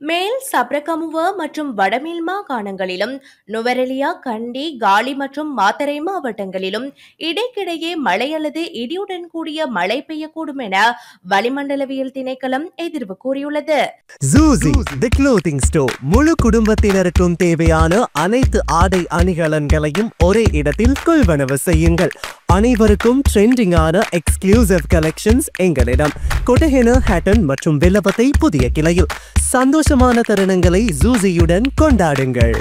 மேல் சப்ரகமுவ மற்றும் வடமேல் மாகாணங்களிலும் நுவரெலியா, கண்டி, காலி மற்றும் மாத்தறை மாவட்டங்களிலும் இடைக்கிடையே மழை அல்லது இடியுடன் கூடிய மழை பெய்யக்கூடும் என வளிமண்டலவியல் திணைக்களம் எதிர்வு கூறியுள்ளது. ஜூசி தி க்ளோத்திங் ஸ்டோர் முழு குடும்பத்தினருக்கும் தேவையான அனைத்து ஆடை அணிகலன்களையும் ஒரே இடத்தில் கொள்வனவு செய்யுங்கள். அனைவருக்கும் ட்ரெண்டிங்கான எக்ஸ்க்ளூசிவ் கலெக்ஷன்ஸ் எங்களிடம். கொட்டஹென, ஹேட்டன் மற்றும் வில்லபத்தை புதிய கிளையில். சந்தோஷமான தருணங்களை ஜூசியுடன் கொண்டாடுங்கள்.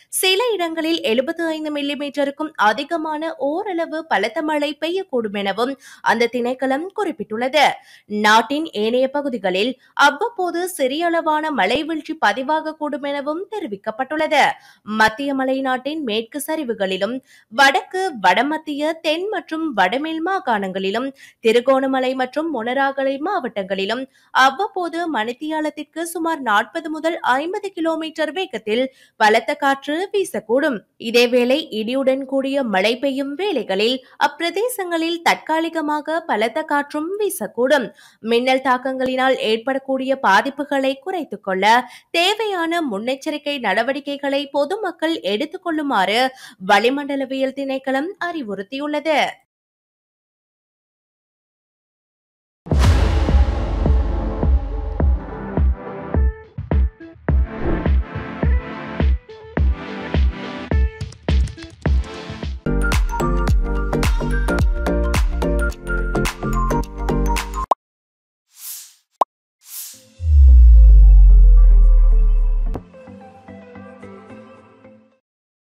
சில இடங்களில் 75 மில்லிமீட்டருக்கும் அதிகமான ஓரளவு பலத்த மழை பெய்யக்கூடும் எனவும் அந்த திணைக்களம் குறிப்பிட்டுள்ளது. நாட்டின் ஏனைய பகுதிகளில் அவ்வப்போது சிறிய அளவான மழை வீழ்ச்சி பதிவாகக்கூடும் எனவும் தெரிவிக்கப்பட்டுள்ளது. மத்திய மலைநாட்டின் மேற்கு சரிவுகளிலும் வடக்கு, வடமத்திய, தென் மற்றும் வடமேல் மாகாணங்களிலும் திருகோணமலை மற்றும் மொனராகலை மாவட்டங்களிலும் அவ்வப்போது மணித்தியாலத்திற்கு சுமார் 40 முதல் 50 கிலோமீட்டர் வேகத்தில் பலத்த காற்று வீசக்கூடும். இதேவேளை இடியுடன் கூடிய மழை பெய்யும் வேளைகளில் அப்பிரதேசங்களில் தற்காலிகமாக பலத்த காற்றும் வீசக்கூடும். மின்னல் தாக்கங்களினால் ஏற்படக்கூடிய பாதிப்புகளை குறைத்துக் கொள்ள தேவையான முன்னெச்சரிக்கை நடவடிக்கைகளை பொதுமக்கள் எடுத்துக் கொள்ளுமாறு வளிமண்டலவியல் திணைக்களம் அறிவுறுத்தியுள்ளது.